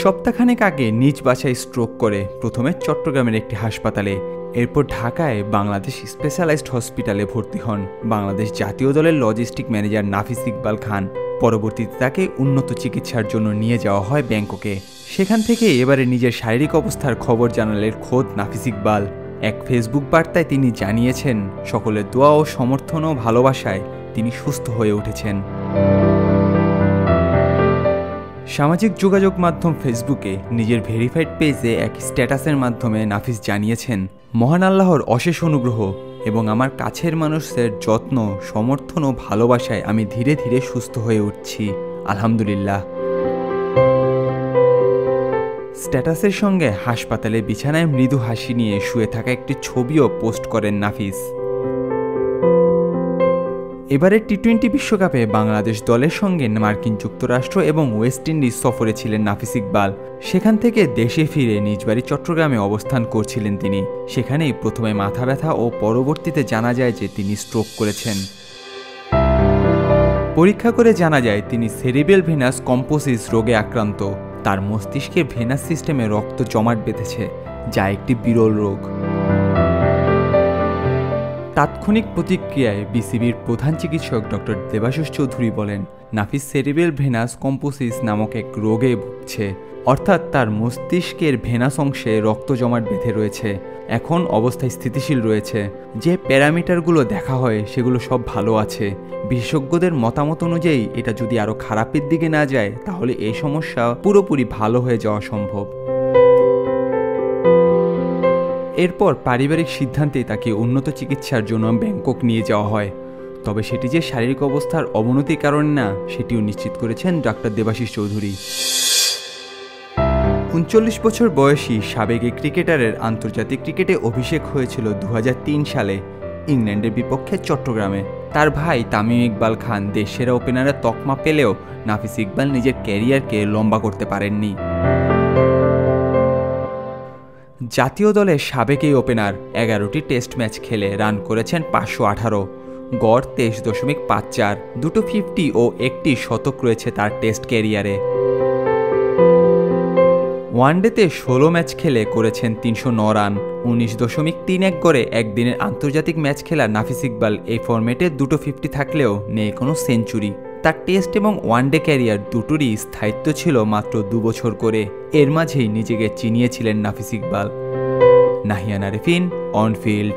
সপ্তাহখানেক আগে নিজ বাসায় স্ট্রোক করে প্রথমে চট্টগ্রামের একটি হাসপাতালে, এরপর ঢাকায় বাংলাদেশ স্পেশালাইজড হসপিটালে ভর্তি হন বাংলাদেশ জাতীয় দলের লজিস্টিক ম্যানেজার নাফিস ইকবাল খান। পরবর্তীতে তাকে উন্নত চিকিৎসার জন্য নিয়ে যাওয়া হয় ব্যাংককে। সেখান থেকে এবারে নিজের শারীরিক অবস্থার খবর জানালেন খোদ নাফিস ইকবাল। এক ফেসবুক বার্তায় তিনি জানিয়েছেন, সকলের দোয়া ও সমর্থন ও ভালোবাসায় তিনি সুস্থ হয়ে উঠেছেন। সামাজিক যোগাযোগ মাধ্যম ফেসবুকে নিজের ভেরিফাইড পেজে এক স্ট্যাটাসের মাধ্যমে নাফিস জানিয়েছেন, মহান আল্লাহর অশেষ অনুগ্রহ এবং আমার কাছের মানুষের যত্ন, সমর্থন ও ভালোবাসায় আমি ধীরে ধীরে সুস্থ হয়ে উঠছি, আলহামদুলিল্লাহ। স্ট্যাটাসের সঙ্গে হাসপাতালে বিছানায় মৃদু হাসি নিয়ে শুয়ে থাকা একটি ছবিও পোস্ট করেন নাফিস। এবারে টি-20 বিশ্বকাপে বাংলাদেশ দলের সঙ্গে মার্কিন যুক্তরাষ্ট্র এবং ওয়েস্ট ইন্ডিজ সফরে ছিলেন নাফিস ইকবাল। সেখান থেকে দেশে ফিরে নিজ বাড়ি চট্টগ্রামে অবস্থান করছিলেন তিনি। সেখানেই প্রথমে মাথা ব্যথা ও পরবর্তীতে জানা যায় যে তিনি স্ট্রোক করেছেন। পরীক্ষা করে জানা যায় তিনি সেরিব্রাল ভেনাস কম্পোসিস রোগে আক্রান্ত। তার মস্তিষ্কে ভেনাস সিস্টেমে রক্ত জমাট বেঁধেছে, যা একটি বিরল রোগ। তাৎক্ষণিক প্রতিক্রিয়ায় বিসিবির প্রধান চিকিৎসক ডক্টর দেবাশিস চৌধুরী বলেন, নাফিস সেরিব্রাল ভেনাস কম্পোসিস নামক এক রোগে ভুগছে, অর্থাৎ তার মস্তিষ্কের ভেনাস অংশে রক্ত জমাট বেঁধে রয়েছে। এখন অবস্থায় স্থিতিশীল রয়েছে। যে প্যারামিটারগুলো দেখা হয় সেগুলো সব ভালো আছে। বিশেষজ্ঞদের মতামত অনুযায়ী এটা যদি আরও খারাপের দিকে না যায় তাহলে এই সমস্যা পুরোপুরি ভালো হয়ে যাওয়া সম্ভব। এরপর পারিবারিক সিদ্ধান্তে তাকে উন্নত চিকিৎসার জন্য ব্যাংকক নিয়ে যাওয়া হয়। তবে সেটি যে শারীরিক অবস্থার অবনতির কারণে না, সেটিও নিশ্চিত করেছেন ডাক্তার দেবাশিস চৌধুরী। 39 বছর বয়সী সাবেক ক্রিকেটারের আন্তর্জাতিক ক্রিকেটে অভিষেক হয়েছিল 2003 সালে ইংল্যান্ডের বিপক্ষে চট্টগ্রামে। তার ভাই তামিম ইকবাল খান দেশসেরা ওপেনারের তকমা পেলেও নাফিস ইকবাল নিজের ক্যারিয়ারকে লম্বা করতে পারেননি। জাতীয় দলের সাবেক এই ওপেনার 11টি টেস্ট ম্যাচ খেলে রান করেছেন 518, গড় 23.54, দুটো 50 ও একটি শতক রয়েছে তার টেস্ট ক্যারিয়ারে। ওয়ানডেতে 16 ম্যাচ খেলে করেছেন 309 রান, 19.31 গড়ে একদিনের আন্তর্জাতিক ম্যাচ খেলা নাফিস ইকবাল এই ফরম্যাটে দুটো 50 থাকলেও নেই কোনো সেঞ্চুরি। তার টেস্ট এবং ওয়ানডে ক্যারিয়ার দুটোরই স্থায়িত্ব ছিল মাত্র 2 বছর করে। এর মাঝেই নিজেকে চিনিয়েছিলেন নাফিস ইকবাল। Nahiyan Arefin, on field.